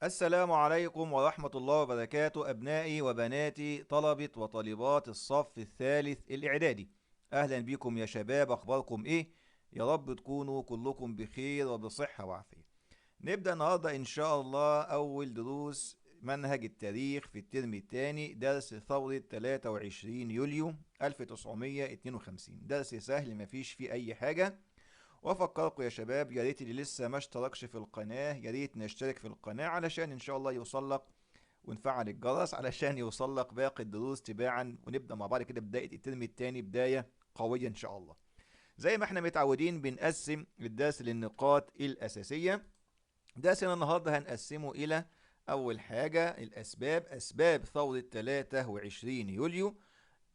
السلام عليكم ورحمة الله وبركاته أبنائي وبناتي طلبة وطالبات الصف الثالث الإعدادي. أهلا بكم يا شباب، أخباركم إيه؟ يا رب تكونوا كلكم بخير وبصحة وعافية. نبدأ النهاردة إن شاء الله أول دروس منهج التاريخ في الترم الثاني، درس ثورة 23 يوليو 1952. درس سهل مفيش فيه أي حاجة. وافكركم يا شباب، يا ريت اللي لسه ما اشتركش في القناة يا ريت نشترك في القناة علشان ان شاء الله يوصل لك، ونفعل الجرس علشان يوصل لك باقي الدروس تباعا، ونبدأ مع بعض كده بداية الترم التاني بداية قوية ان شاء الله. زي ما احنا متعودين بنقسم الدرس للنقاط الأساسية. درسنا النهاردة هنقسمه إلى أول حاجة الأسباب، أسباب ثورة 23 يوليو.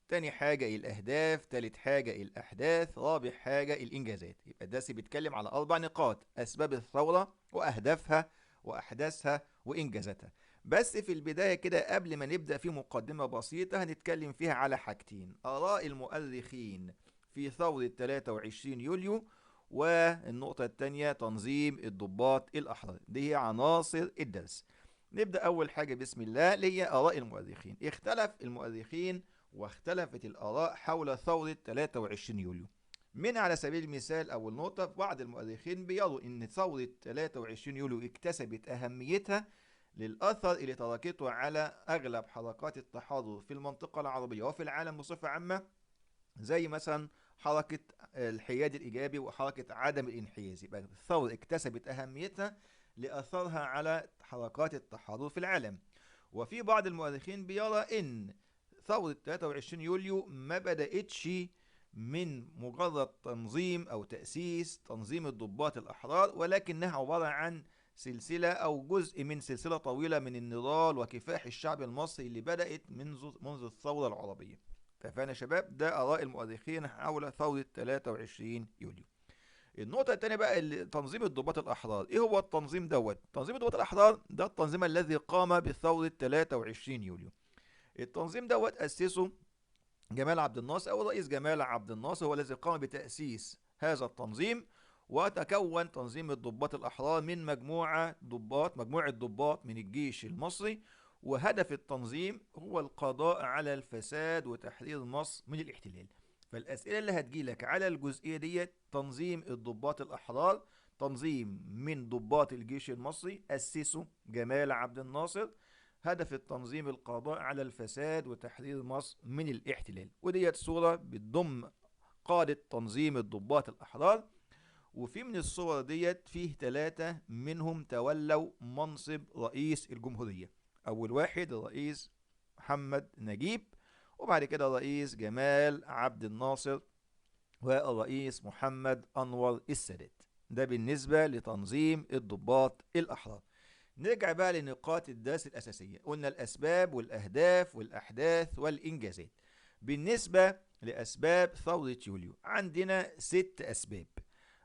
تاني حاجة الأهداف، تالت حاجة الأحداث، رابع حاجة الإنجازات. يبقى الدرس بيتكلم على أربع نقاط: أسباب الثورة وأهدافها وأحداثها وإنجازاتها. بس في البداية كده قبل ما نبدأ في مقدمة بسيطة هنتكلم فيها على حاجتين: آراء المؤرخين في ثورة 23 يوليو، والنقطة التانية تنظيم الضباط الأحرار. دي هي عناصر الدرس. نبدأ أول حاجة بسم الله اللي هي آراء المؤرخين. اختلف المؤرخين واختلفت الآراء حول ثورة 23 يوليو. من على سبيل المثال أول نقطة، بعض المؤرخين بيروا أن ثورة 23 يوليو اكتسبت أهميتها للأثر اللي تركته على أغلب حركات التحرر في المنطقة العربية وفي العالم بصفة عامة، زي مثلا حركة الحياد الإيجابي وحركة عدم الانحياز. يبقى الثورة اكتسبت أهميتها لأثرها على حركات التحرر في العالم. وفي بعض المؤرخين بيرى ان ثورة 23 يوليو ما بدأتش من مجرد تنظيم او تأسيس تنظيم الضباط الاحرار، ولكنها عبارة عن سلسلة او جزء من سلسلة طويلة من النضال وكفاح الشعب المصري اللي بدأت منذ الثورة العربية. اتفقنا يا شباب؟ ده آراء المؤرخين حول ثورة 23 يوليو. النقطة التانية بقى تنظيم الضباط الأحرار. إيه هو التنظيم دوت؟ تنظيم الضباط الأحرار ده التنظيم الذي قام بثورة 23 يوليو. التنظيم دوت أسسه جمال عبد الناصر، أو الرئيس جمال عبد الناصر هو الذي قام بتأسيس هذا التنظيم. وتكون تنظيم الضباط الأحرار من مجموعة ضباط من الجيش المصري. وهدف التنظيم هو القضاء على الفساد وتحرير مصر من الاحتلال. فالأسئلة اللي هتجيلك على الجزئية دي: تنظيم الضباط الأحرار، تنظيم من ضباط الجيش المصري أسسه جمال عبد الناصر، هدف التنظيم القضاء على الفساد وتحرير مصر من الاحتلال. وديت صورة بتضم قادة تنظيم الضباط الأحرار. وفي من الصور ديت فيه ثلاثة منهم تولوا منصب رئيس الجمهورية. أول واحد الرئيس محمد نجيب، وبعد كده الرئيس جمال عبد الناصر، والرئيس محمد أنور السادات. ده بالنسبة لتنظيم الضباط الأحرار. نرجع بقى لنقاط الدرس الأساسية. قلنا الأسباب والأهداف والأحداث والإنجازات. بالنسبة لأسباب ثورة يوليو عندنا 6 أسباب.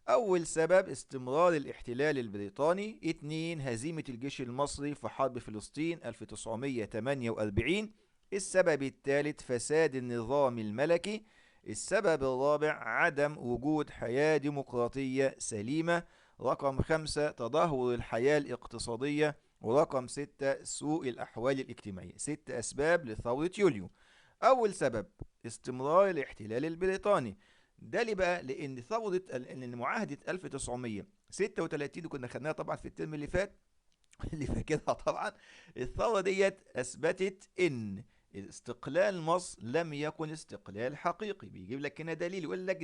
أول سبب استمرار الاحتلال البريطاني. اتنين هزيمة الجيش المصري في حرب فلسطين 1948. السبب الثالث فساد النظام الملكي. السبب الرابع عدم وجود حياة ديمقراطية سليمة. رقم 5 تدهور الحياة الاقتصادية. ورقم 6 سوء الأحوال الاجتماعية. 6 أسباب لثورة يوليو. أول سبب استمرار الاحتلال البريطاني. ده ليه بقى؟ لأن لأن معاهدة 1936 اللي كنا خدناها طبعا في الترم اللي فات اللي فاكرها طبعا. الثورة ديت أثبتت إن استقلال مصر لم يكن استقلال حقيقي. بيجيب لك هنا دليل، يقول لك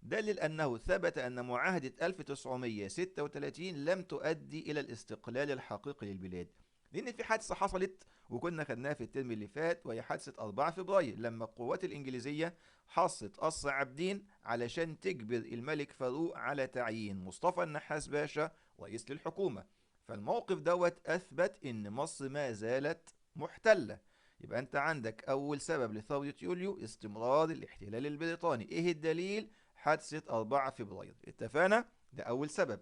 دلل أنه ثبت أن معاهدة 1936 لم تؤدي إلى الاستقلال الحقيقي للبلاد. لأن في حادثة حصلت وكنا خدناها في الترم اللي فات، وهي حادثة 4 فبراير لما القوات الإنجليزية حصت قصر عابدين علشان تجبر الملك فاروق على تعيين مصطفى النحاس باشا رئيس للحكومة. فالموقف دوت أثبت إن مصر ما زالت محتلة. يبقى أنت عندك أول سبب لثورة يوليو استمرار الاحتلال البريطاني. إيه الدليل؟ حادثة 4 فبراير. اتفقنا؟ ده أول سبب.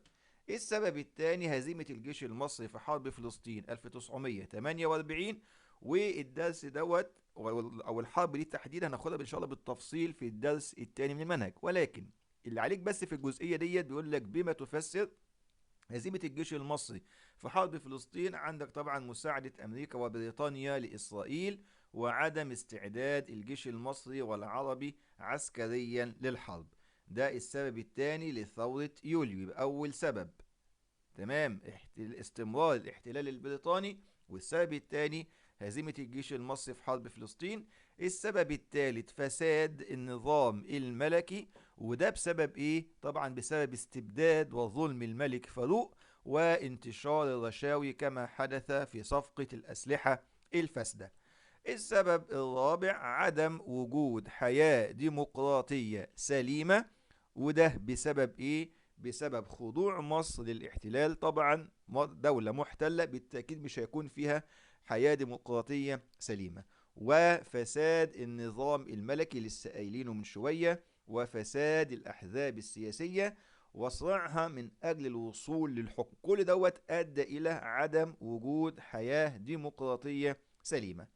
السبب الثاني هزيمة الجيش المصري في حرب فلسطين 1948. والدرس دوت أو الحرب دي تحديدا هناخدها إن شاء الله بالتفصيل في الدرس الثاني من المنهج، ولكن اللي عليك بس في الجزئية ديت بيقول لك بما تفسر هزيمة الجيش المصري في حرب فلسطين، عندك طبعا مساعدة أمريكا وبريطانيا لإسرائيل، وعدم استعداد الجيش المصري والعربي عسكريا للحرب. ده السبب الثاني لثورة يوليو، يبقى أول سبب. تمام، استمرار الاحتلال البريطاني. والسبب الثاني هزيمة الجيش المصري في حرب فلسطين. السبب الثالث فساد النظام الملكي، وده بسبب ايه؟ طبعا بسبب استبداد وظلم الملك فاروق وانتشار الرشاوي كما حدث في صفقة الأسلحة الفاسدة. السبب الرابع عدم وجود حياة ديمقراطية سليمة، وده بسبب ايه؟ بسبب خضوع مصر للاحتلال. طبعا دولة محتلة بالتأكيد مش هيكون فيها حياة ديمقراطية سليمة. وفساد النظام الملكي لسه قايلينه من شوية، وفساد الأحزاب السياسية وصراعها من أجل الوصول للحكم. كل دوت أدى إلى عدم وجود حياة ديمقراطية سليمة.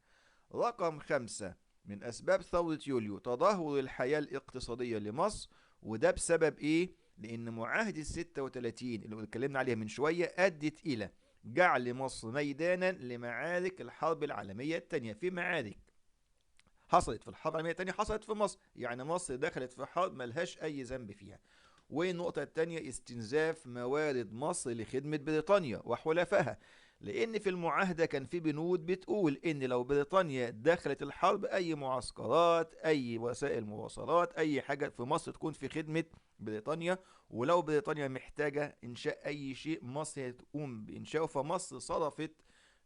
رقم 5 من أسباب ثورة يوليو تدهور الحياة الاقتصادية لمصر، وده بسبب إيه؟ لأن معاهدة 36 اللي اتكلمنا عليها من شوية أدت إلى جعل مصر ميدانا لمعارك الحرب العالمية الثانية. في معارك حصلت في الحرب العالمية الثانية حصلت في مصر، يعني مصر دخلت في حرب ملهاش أي ذنب فيها. والنقطة الثانية استنزاف موارد مصر لخدمة بريطانيا وحلفائها، لأن في المعاهدة كان في بنود بتقول إن لو بريطانيا دخلت الحرب أي معسكرات، أي وسائل مواصلات، أي حاجة في مصر تكون في خدمة بريطانيا. ولو بريطانيا محتاجة إنشاء أي شيء مصر هتقوم بإنشائه. فمصر صرفت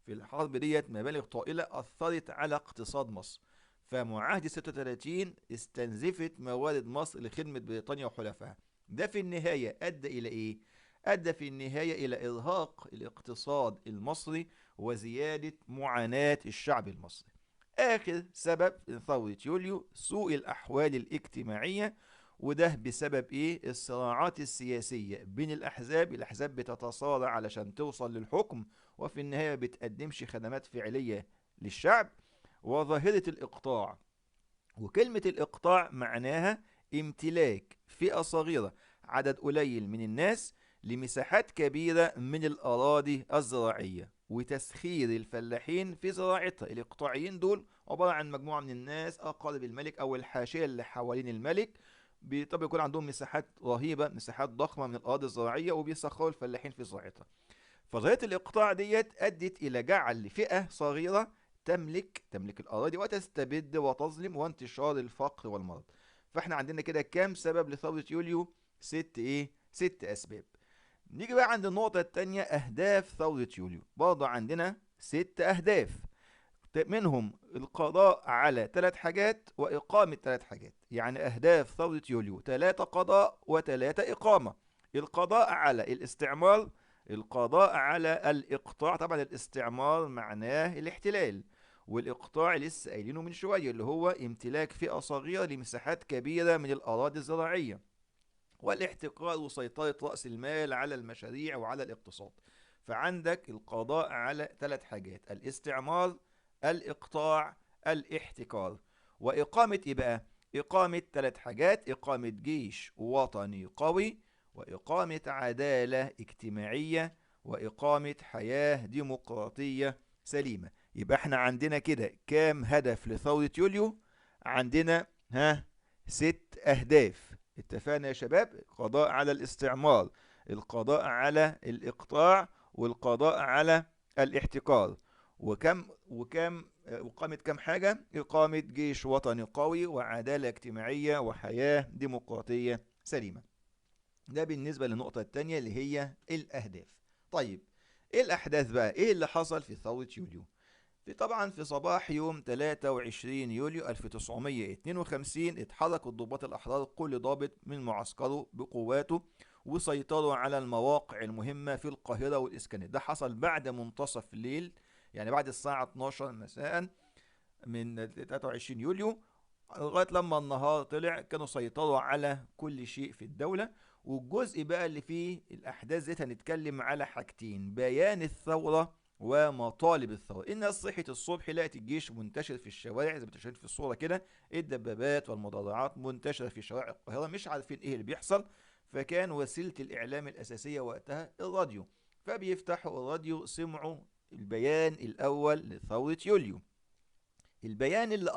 في الحرب ديت مبالغ طائلة أثرت على اقتصاد مصر. فمعاهدة 36 استنزفت موارد مصر لخدمة بريطانيا وحلفائها. ده في النهاية أدى إلى إيه؟ أدى في النهاية إلى إرهاق الاقتصاد المصري وزيادة معاناة الشعب المصري. آخر سبب في ثورة يوليو سوء الأحوال الاجتماعية، وده بسبب إيه؟ الصراعات السياسية بين الأحزاب بتتصارع علشان توصل للحكم، وفي النهاية بتقدمش خدمات فعلية للشعب. وظاهرة الإقطاع، وكلمة الإقطاع معناها امتلاك فئة صغيرة، عدد قليل من الناس، لمساحات كبيرة من الأراضي الزراعية وتسخير الفلاحين في زراعتها. الإقطاعيين دول عبارة عن مجموعة من الناس أقارب الملك أو الحاشية اللي حوالين الملك. طبعا يكون عندهم مساحات رهيبة، مساحات ضخمة من الأراضي الزراعية، وبيسخروا الفلاحين في زراعتها. فظاهرة الإقطاع ديت أدت إلى جعل فئة صغيرة تملك الأراضي وتستبد وتظلم، وانتشار الفقر والمرض. فاحنا عندنا كده كام سبب لثورة يوليو؟ ست أسباب. نيجي بقى عند النقطة التانية، أهداف ثورة يوليو. برضه عندنا 6 أهداف، منهم القضاء على 3 حاجات وإقامة 3 حاجات. يعني أهداف ثورة يوليو 3 قضاء و3 إقامة. القضاء على الاستعمار، القضاء على الإقطاع. طبعا الاستعمار معناه الاحتلال، والإقطاع لسه قايلينه من شوية اللي هو امتلاك فئة صغيرة لمساحات كبيرة من الأراضي الزراعية. والاحتكار وسيطرة رأس المال على المشاريع وعلى الاقتصاد. فعندك القضاء على 3 حاجات: الاستعمار، الإقطاع، الاحتكار. وإقامة إيه بقى؟ إقامة 3 حاجات: إقامة جيش وطني قوي، وإقامة عدالة اجتماعية، وإقامة حياة ديمقراطية سليمة. يبقى احنا عندنا كده كام هدف لثورة يوليو؟ عندنا 6 أهداف. اتفقنا يا شباب؟ القضاء على الاستعمار، القضاء على الإقطاع، والقضاء على الاحتكار. وإقامة كم حاجة؟ إقامة جيش وطني قوي، وعدالة اجتماعية، وحياة ديمقراطية سليمة. ده بالنسبة للنقطة التانية اللي هي الأهداف. طيب، إيه الأحداث بقى؟ إيه اللي حصل في ثورة يوليو؟ طبعا في صباح يوم 23 يوليو 1952 اتحرك الضباط الأحرار كل ضابط من معسكره بقواته، وسيطروا على المواقع المهمة في القاهرة والإسكندرية. ده حصل بعد منتصف الليل، يعني بعد الساعة 12 مساء من 23 يوليو لغاية لما النهار طلع. كانوا سيطروا على كل شيء في الدولة. والجزء بقى اللي فيه الأحداث دي هنتكلم على حاجتين: بيان الثورة ومطالب الثورة. الناس صحت الصبح لقت الجيش منتشر في الشوارع زي ما انتم شايفين في الصورة كده، الدبابات والمدرعات منتشرة في شوارع القاهرة، مش عارفين ايه اللي بيحصل. فكان وسيلة الإعلام الأساسية وقتها الراديو، فبيفتحوا الراديو سمعوا البيان الأول لثورة يوليو. البيان اللي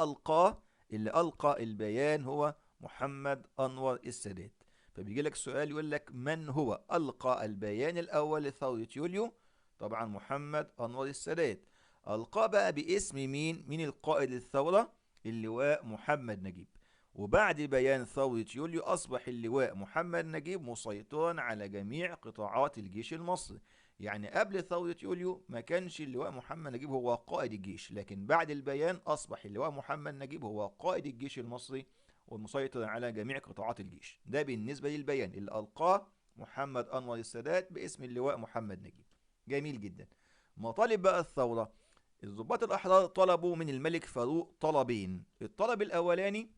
ألقى البيان هو محمد أنور السادات. فبيجي لك سؤال يقول لك من هو ألقى البيان الأول لثورة يوليو؟ طبعا محمد أنور السادات. ألقاه بقى باسم مين؟ مين القائد للثورة؟ اللواء محمد نجيب. وبعد بيان ثورة يوليو أصبح اللواء محمد نجيب مسيطرا على جميع قطاعات الجيش المصري. يعني قبل ثورة يوليو ما كانش اللواء محمد نجيب هو قائد الجيش، لكن بعد البيان أصبح اللواء محمد نجيب هو قائد الجيش المصري والمسيطر على جميع قطاعات الجيش. ده بالنسبة للبيان اللي ألقاه محمد أنور السادات باسم اللواء محمد نجيب. جميل جدا. مطالب بقى الثورة. الضباط الأحرار طلبوا من الملك فاروق طلبين. الطلب الأولاني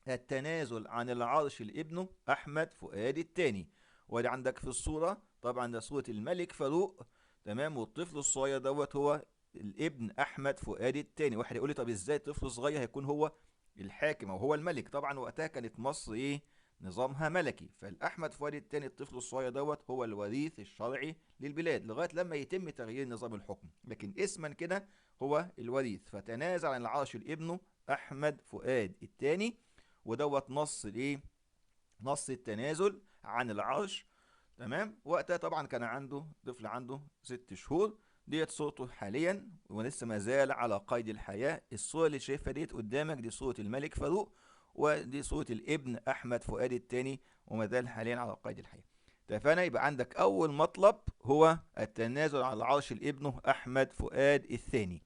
التنازل عن العرش لابنه أحمد فؤاد الثاني. وادي عندك في الصورة، طبعا ده صورة الملك فاروق، تمام، والطفل الصغير دوت هو الابن أحمد فؤاد الثاني. واحد يقول لي طب ازاي طفل صغير هيكون هو الحاكم أو هو الملك؟ طبعا وقتها كانت مصر ايه؟ نظامها ملكي، فالأحمد فؤاد الثاني الطفل الصغير دوت هو الوريث الشرعي للبلاد لغاية لما يتم تغيير نظام الحكم، لكن اسما كده هو الوريث. فتنازل عن العرش لابنه أحمد فؤاد الثاني، ودوت نص الايه؟ نص التنازل عن العرش. تمام. وقتها طبعا كان عنده طفل عنده 6 شهور. ديت صورته حاليا ولسه ما زال على قيد الحياة. الصورة اللي شايفها ديت قدامك دي صورة الملك فاروق، ودي صورة الابن أحمد فؤاد الثاني وما زال حاليا على قيد الحياة. اتفقنا؟ يبقى عندك أول مطلب هو التنازل عن العرش لابنه أحمد فؤاد الثاني.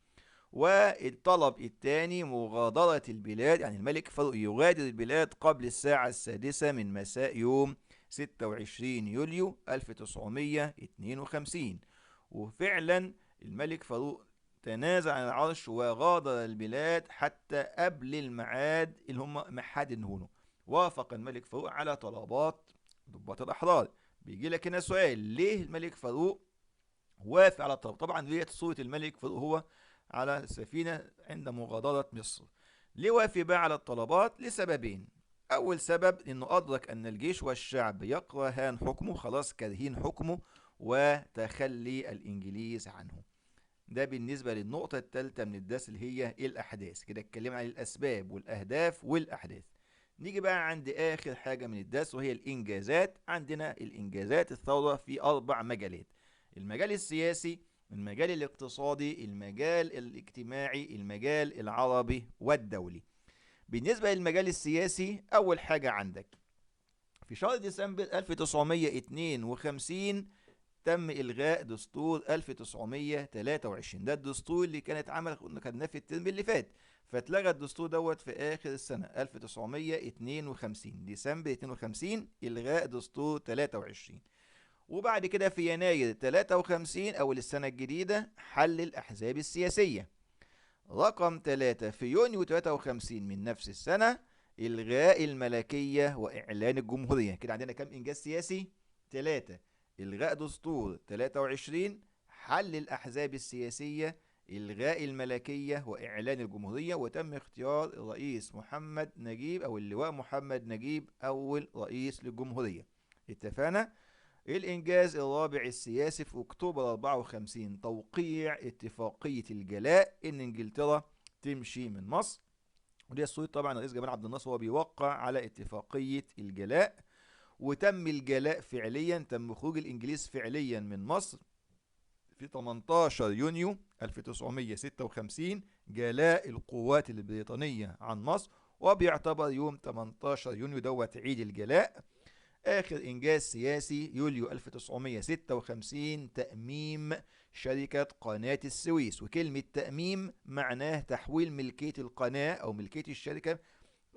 والطلب الثاني مغادرة البلاد، يعني الملك فاروق يغادر البلاد قبل الساعة 6 من مساء يوم 26 يوليو 1952. وفعلا الملك فاروق تنازل عن العرش وغادر البلاد حتى قبل الميعاد اللي هم محددينه له. وافق الملك فاروق على طلبات ضباط الأحرار. بيجي لك هنا سؤال، ليه الملك فاروق وافق على الطلب؟ طبعا ديت صورة الملك فاروق هو على السفينة عند مغادرة مصر. ليه وافق بقى على الطلبات؟ لسببين. أول سبب إنه أدرك أن الجيش والشعب يكرهان حكمه، خلاص كارهين حكمه وتخلي الإنجليز عنه. ده بالنسبة للنقطة الثالثة من الدرس اللي هي الأحداث. كده اتكلمنا عن الأسباب والأهداف والأحداث. نيجي بقى عند آخر حاجة من الدرس وهي الإنجازات. عندنا الإنجازات الثورة في 4 مجالات: المجال السياسي، المجال الاقتصادي، المجال الاجتماعي، المجال العربي والدولي. بالنسبة للمجال السياسي، أول حاجة عندك في شهر ديسمبر 1952 تم إلغاء دستور 1923. ده الدستور اللي كانت كنا خدناه في الترم اللي فات. فاتلغى الدستور دوت في آخر السنة 1952 ديسمبر 52 إلغاء دستور 23. وبعد كده في يناير 53 أول السنة الجديدة حل الأحزاب السياسية. رقم 3 في يونيو 53 من نفس السنة إلغاء الملكية وإعلان الجمهورية. كده عندنا كم إنجاز سياسي؟ 3: إلغاء دستور 23، حل الأحزاب السياسية، إلغاء الملكية وإعلان الجمهورية، وتم اختيار الرئيس محمد نجيب أو اللواء محمد نجيب أول رئيس للجمهورية. اتفقنا؟ الإنجاز الرابع السياسي في أكتوبر 54 توقيع اتفاقية الجلاء إن إنجلترا تمشي من مصر. ودي الصورة طبعا الرئيس جمال عبد الناصر هو بيوقع على اتفاقية الجلاء. وتم الجلاء فعليا، تم خروج الإنجليز فعليا من مصر في 18 يونيو 1956 جلاء القوات البريطانية عن مصر، وبيعتبر يوم 18 يونيو دوت عيد الجلاء. آخر إنجاز سياسي يوليو 1956 تأميم شركة قناة السويس. وكلمة تأميم معناه تحويل ملكية القناة أو ملكية الشركة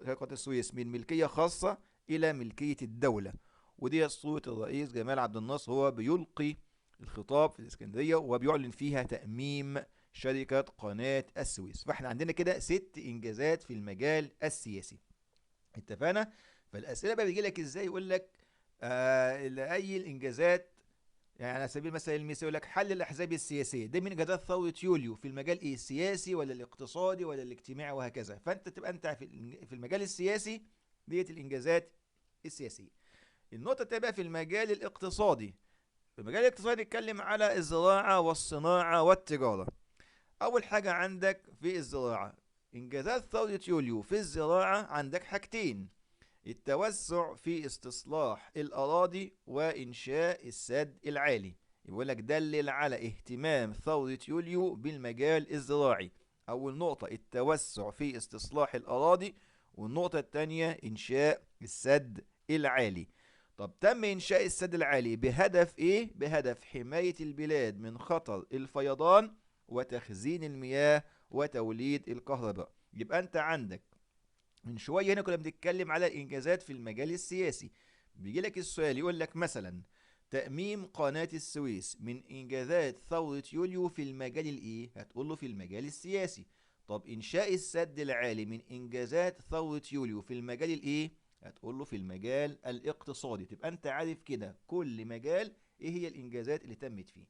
قناة السويس من ملكية خاصة إلى ملكية الدولة. ودي صورة الرئيس جمال عبد الناصر هو بيلقي الخطاب في الإسكندرية وبيعلن فيها تأميم شركة قناة السويس. فاحنا عندنا كده 6 إنجازات في المجال السياسي. اتفقنا؟ فالأسئلة بقى بيجي لك ازاي؟ يقول لك لأي الإنجازات، يعني على سبيل مثلا المثال يقول لك حل الأحزاب السياسية. ده من إنجازات ثورة يوليو في المجال إيه؟ السياسي ولا الاقتصادي ولا الاجتماعي وهكذا. فأنت تبقى أنت في المجال السياسي ديت الإنجازات السياسية. النقطة التانية بقى في المجال الاقتصادي. في المجال الاقتصادي نتكلم على الزراعة والصناعة والتجارة. أول حاجة عندك في الزراعة، إنجازات ثورة يوليو في الزراعة عندك حاجتين: التوسع في استصلاح الأراضي وإنشاء السد العالي. يقول لك دلل على اهتمام ثورة يوليو بالمجال الزراعي. أول نقطة التوسع في استصلاح الأراضي، والنقطة الثانية إنشاء السد العالي. طب تم إنشاء السد العالي بهدف إيه؟ بهدف حماية البلاد من خطر الفيضان وتخزين المياه وتوليد الكهرباء. يبقى أنت عندك من شوية هنا كنا بنتكلم على الإنجازات في المجال السياسي. بيجي لك السؤال يقول لك مثلا تأميم قناة السويس من إنجازات ثورة يوليو في المجال الإيه؟ هتقول له في المجال السياسي. طب إنشاء السد العالي من إنجازات ثورة يوليو في المجال الإيه؟ هتقول له في المجال الاقتصادي. تبقى أنت عارف كده كل مجال إيه هي الإنجازات اللي تمت فيه.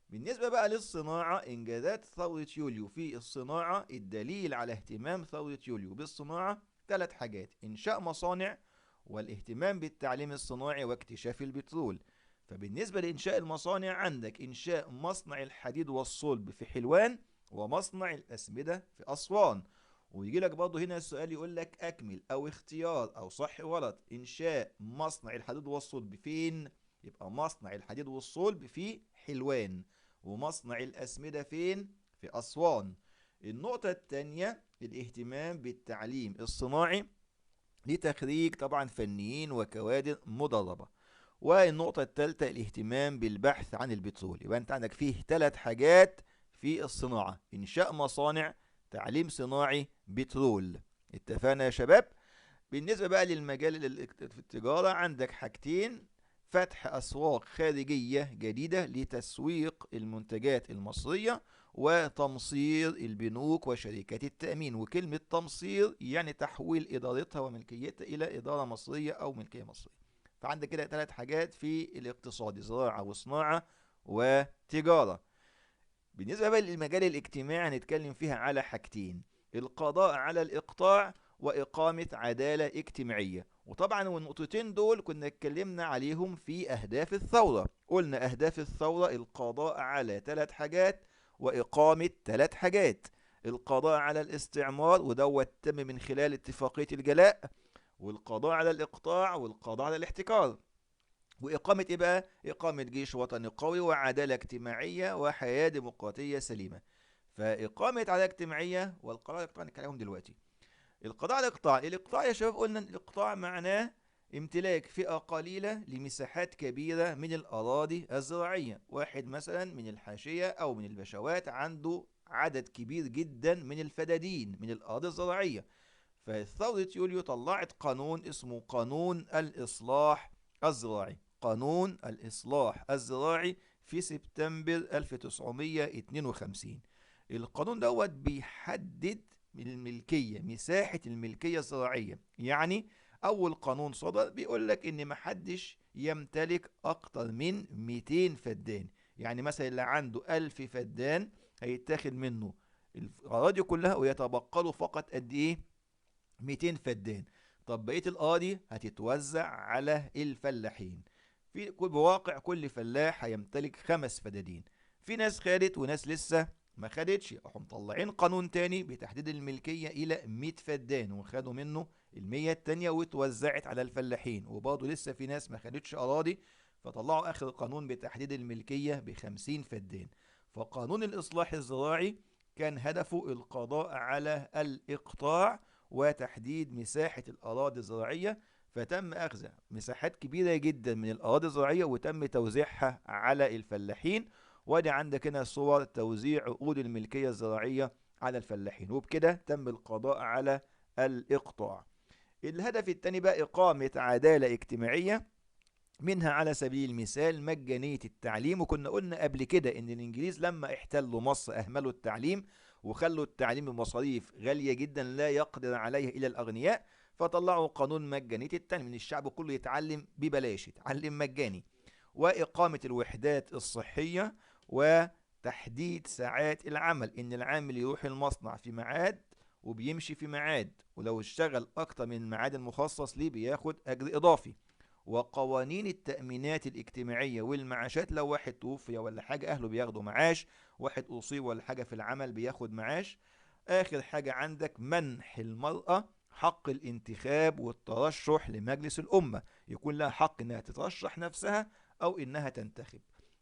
بالنسبة بقى للصناعة، إنجازات ثورة يوليو في الصناعة، الدليل على اهتمام ثورة يوليو بالصناعة ثلاث حاجات: إنشاء مصانع، والاهتمام بالتعليم الصناعي، واكتشاف البترول. فبالنسبة لإنشاء المصانع عندك إنشاء مصنع الحديد والصلب في حلوان، ومصنع الأسمدة في أسوان. ويجي لك برضه هنا السؤال يقول لك أكمل أو اختيار أو صح غلط إنشاء مصنع الحديد والصلب فين؟ يبقى مصنع الحديد والصلب في حلوان، ومصنع الأسمدة فين؟ في أسوان. النقطة الثانية الاهتمام بالتعليم الصناعي لتخريج طبعا فنيين وكوادر مدربة. والنقطة الثالثة الاهتمام بالبحث عن البترول. يبقى أنت عندك فيه ثلاث حاجات في الصناعة: إنشاء مصانع، تعليم صناعي، بترول. اتفقنا يا شباب؟ بالنسبة بقى للمجال في التجارة عندك حاجتين: فتح أسواق خارجية جديدة لتسويق المنتجات المصرية، وتمصير البنوك وشركات التأمين. وكلمة تمصير يعني تحويل إدارتها وملكيتها إلى إدارة مصرية أو ملكية مصرية. فعندك كده ثلاث حاجات في الاقتصاد: زراعة وصناعة وتجارة. بالنسبة بقى للمجال الاجتماعي هنتكلم فيها على حاجتين: القضاء على الإقطاع، وإقامة عدالة اجتماعية. وطبعا والنقطتين دول كنا اتكلمنا عليهم في أهداف الثورة. قلنا أهداف الثورة القضاء على ثلاث حاجات وإقامة ثلاث حاجات: القضاء على الاستعمار، ودوت تم من خلال اتفاقية الجلاء، والقضاء على الإقطاع، والقضاء على الاحتكار، وإقامة إيه بقى؟ إقامة جيش وطني قوي، وعدالة اجتماعية، وحياة ديمقراطية سليمة. فإقامة عدالة اجتماعية والقضاء على الإقطاع نتكلم عليهم دلوقتي. القضاء على الإقطاع، الإقطاع يا شباب قلنا الإقطاع معناه امتلاك فئة قليلة لمساحات كبيرة من الأراضي الزراعية. واحد مثلا من الحاشية أو من البشوات عنده عدد كبير جدا من الفدادين من الأراضي الزراعية. فثورة يوليو طلعت قانون اسمه قانون الإصلاح الزراعي. قانون الإصلاح الزراعي في سبتمبر 1952. القانون دوت بيحدد الملكية، مساحة الملكية الزراعية. يعني أول قانون صدر بيقول لك إن محدش يمتلك أكتر من 200 فدان. يعني مثلا اللي عنده 1000 فدان هيتاخد منه الأراضي كلها، ويتبقى له فقط قد إيه؟ 200 فدان. طب بقية الأراضي هتتوزع على الفلاحين. في بواقع كل فلاح هيمتلك 5 فدادين. في ناس خدت وناس لسه ما خدتش، راحوا مطلعين قانون تاني بتحديد الملكية إلى 100 فدان، وخدوا منه ال100 التانية واتوزعت على الفلاحين. وبرضه لسه في ناس ما خدتش أراضي، فطلعوا آخر قانون بتحديد الملكية ب50 فدان. فقانون الإصلاح الزراعي كان هدفه القضاء على الإقطاع وتحديد مساحة الأراضي الزراعية. فتم أخذ مساحات كبيرة جدا من الأراضي الزراعية وتم توزيعها على الفلاحين. وادي عندك هنا صور توزيع عقود الملكية الزراعية على الفلاحين. وبكده تم القضاء على الإقطاع. الهدف الثاني بقى إقامة عدالة اجتماعية، منها على سبيل المثال مجانية التعليم. وكنا قلنا قبل كده ان الانجليز لما احتلوا مصر اهملوا التعليم، وخلوا التعليم بمصاريف غالية جدا لا يقدر عليها الا الاغنياء. فطلعوا قانون مجانية التعليم ان الشعب كله يتعلم ببلاش، يتعلم مجاني. واقامة الوحدات الصحية، وتحديد ساعات العمل، ان العامل يروح المصنع في ميعاد وبيمشي في ميعاد، ولو اشتغل اكتر من الميعاد المخصص ليه بياخد اجر اضافي. وقوانين التأمينات الاجتماعية والمعاشات، لو واحد توفي ولا حاجة أهله بياخدوا معاش، واحد أصيب ولا حاجة في العمل بياخد معاش. آخر حاجة عندك منح المرأة حق الانتخاب والترشح لمجلس الأمة، يكون لها حق إنها تترشح نفسها أو إنها تنتخب.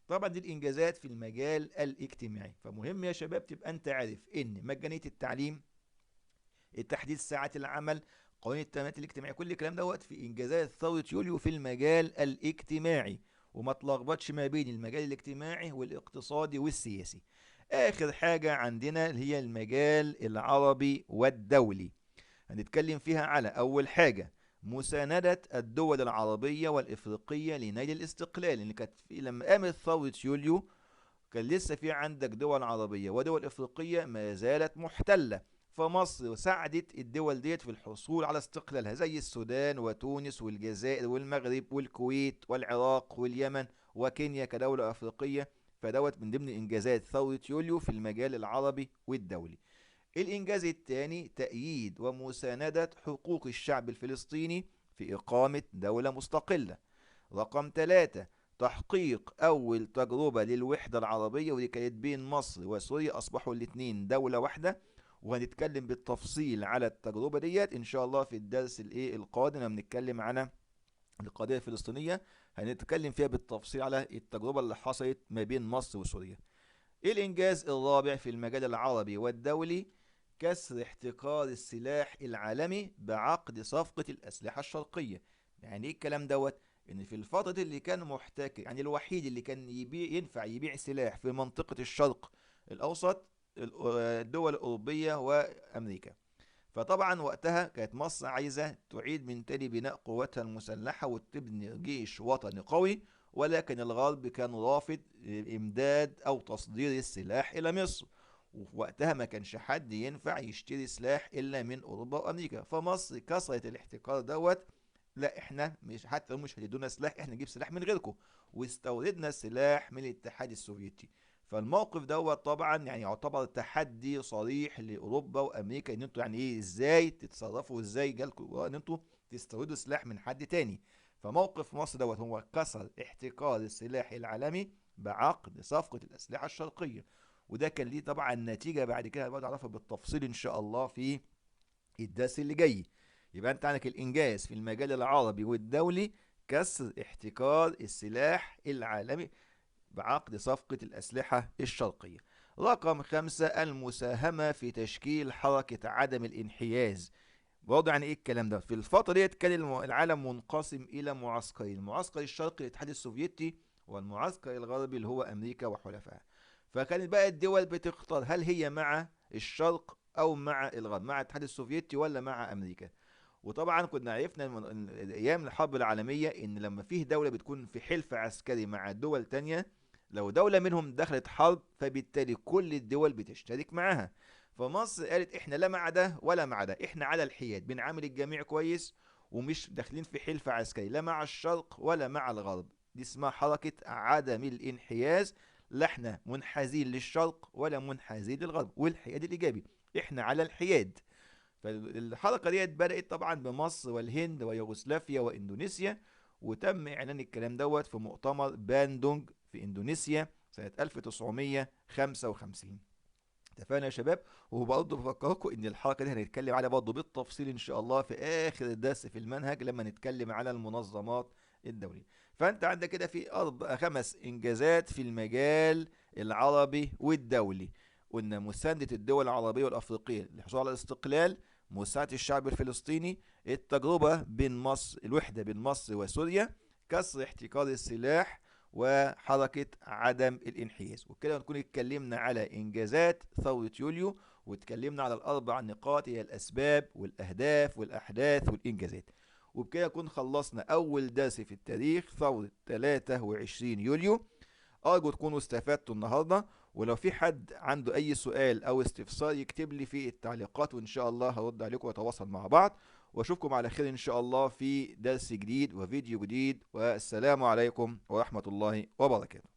طبعا دي الإنجازات في المجال الاجتماعي. فمهم يا شباب تبقى أنت عارف إن مجانية التعليم، تحديد ساعات العمل، قوانين التأمينات الاجتماعية، كل الكلام دوت في إنجازات ثورة يوليو في المجال الاجتماعي. وما تلخبطش ما بين المجال الاجتماعي والاقتصادي والسياسي. آخر حاجة عندنا اللي هي المجال العربي والدولي. هنتكلم فيها على أول حاجة مساندة الدول العربية والإفريقية لنيل الاستقلال، اللي كانت لما قامت ثورة يوليو كان لسه في عندك دول عربية ودول إفريقية ما زالت محتلة. فمصر ساعدت الدول ديت في الحصول على استقلالها، زي السودان وتونس والجزائر والمغرب والكويت والعراق واليمن وكينيا كدولة أفريقية. فدوت من ضمن إنجازات ثورة يوليو في المجال العربي والدولي. الإنجاز الثاني تأييد ومساندة حقوق الشعب الفلسطيني في إقامة دولة مستقلة. رقم 3 تحقيق أول تجربة للوحدة العربية، ودي كانت بين مصر وسوريا، أصبحوا الاتنين دولة واحدة. وهنتكلم بالتفصيل على التجربة ديت إن شاء الله في الدرس القادم لما بنتكلم على القضية الفلسطينية. هنتكلم فيها بالتفصيل على التجربة اللي حصلت ما بين مصر وسوريا. الإنجاز الرابع في المجال العربي والدولي كسر احتكار السلاح العالمي بعقد صفقة الأسلحة الشرقية. يعني إيه الكلام دوت؟ إن في الفترة اللي كان محتكر، يعني الوحيد اللي كان ينفع يبيع سلاح في منطقة الشرق الأوسط، الدول الأوروبية وأمريكا. فطبعا وقتها كانت مصر عايزة تعيد من تاني بناء قواتها المسلحة وتبني جيش وطني قوي، ولكن الغرب كان رافض إمداد أو تصدير السلاح إلى مصر. وفي وقتها ما كانش حد ينفع يشتري سلاح إلا من أوروبا وأمريكا. فمصر كسرت الاحتكار دوت، لا احنا مش، حتى لو مش هتدونا سلاح احنا نجيب سلاح من غيركم. واستوردنا السلاح من الاتحاد السوفيتي. فالموقف دوت طبعا يعني يعتبر تحدي صريح لاوروبا وامريكا، ان انتوا يعني ايه، ازاي تتصرفوا، ازاي جالكم ان انتوا تستوردوا سلاح من حد تاني. فموقف مصر دوت هو كسر احتكار السلاح العالمي بعقد صفقة الأسلحة الشرقية. وده كان ليه طبعا نتيجة بعد كده هنبقى نعرفها بالتفصيل إن شاء الله في الدرس اللي جاي. يبقى أنت عندك الإنجاز في المجال العربي والدولي كسر احتكار السلاح العالمي بعقد صفقة الأسلحة الشرقية. رقم 5 المساهمة في تشكيل حركة عدم الانحياز. برضه يعني ايه الكلام ده؟ في الفترة ديت كان العالم منقسم إلى معسكرين: المعسكر الشرقي الاتحاد السوفيتي، والمعسكر الغربي اللي هو أمريكا وحلفائها. فكانت بقى الدول بتختار هل هي مع الشرق أو مع الغرب، مع الاتحاد السوفيتي ولا مع أمريكا. وطبعا كنا عرفنا من ايام الحرب العالميه ان لما فيه دوله بتكون في حلف عسكري مع دول تانية، لو دوله منهم دخلت حرب فبالتالي كل الدول بتشترك معاها. فمصر قالت احنا لا مع ده ولا مع ده، احنا على الحياد بنعامل الجميع كويس، ومش داخلين في حلف عسكري لا مع الشرق ولا مع الغرب. دي اسمها حركه عدم الانحياز. لا احنا منحازين للشرق ولا منحازين للغرب، والحياد الايجابي احنا على الحياد. فالحركة ديت بدأت طبعا بمصر والهند ويوغوسلافيا وإندونيسيا. وتم إعلان الكلام دوت في مؤتمر باندونج في إندونيسيا سنة 1955. اتفقنا يا شباب؟ وبرضه بفكركم ان الحركه دي هنتكلم عليها برضه بالتفصيل ان شاء الله في اخر الدرس في المنهج لما نتكلم على المنظمات الدوليه. فانت عندك كده في 5 انجازات في المجال العربي والدولي. قلنا مساندة الدول العربية والأفريقية للحصول على الاستقلال، مساعدة الشعب الفلسطيني، التجربة بين مصر، الوحدة بين مصر وسوريا، كسر احتكار السلاح، وحركة عدم الانحياز. وبكده نكون اتكلمنا على إنجازات ثورة يوليو، واتكلمنا على ال4 نقاط هي الأسباب والأهداف والأحداث والإنجازات. وبكده نكون خلصنا أول درس في التاريخ ثورة 23 يوليو. أرجو تكونوا استفدتوا النهاردة. ولو في حد عنده أي سؤال أو استفسار يكتب لي في التعليقات، وإن شاء الله هرد عليكم ونتواصل مع بعض. واشوفكم على خير ان شاء الله في درس جديد وفيديو جديد، والسلام عليكم ورحمة الله وبركاته.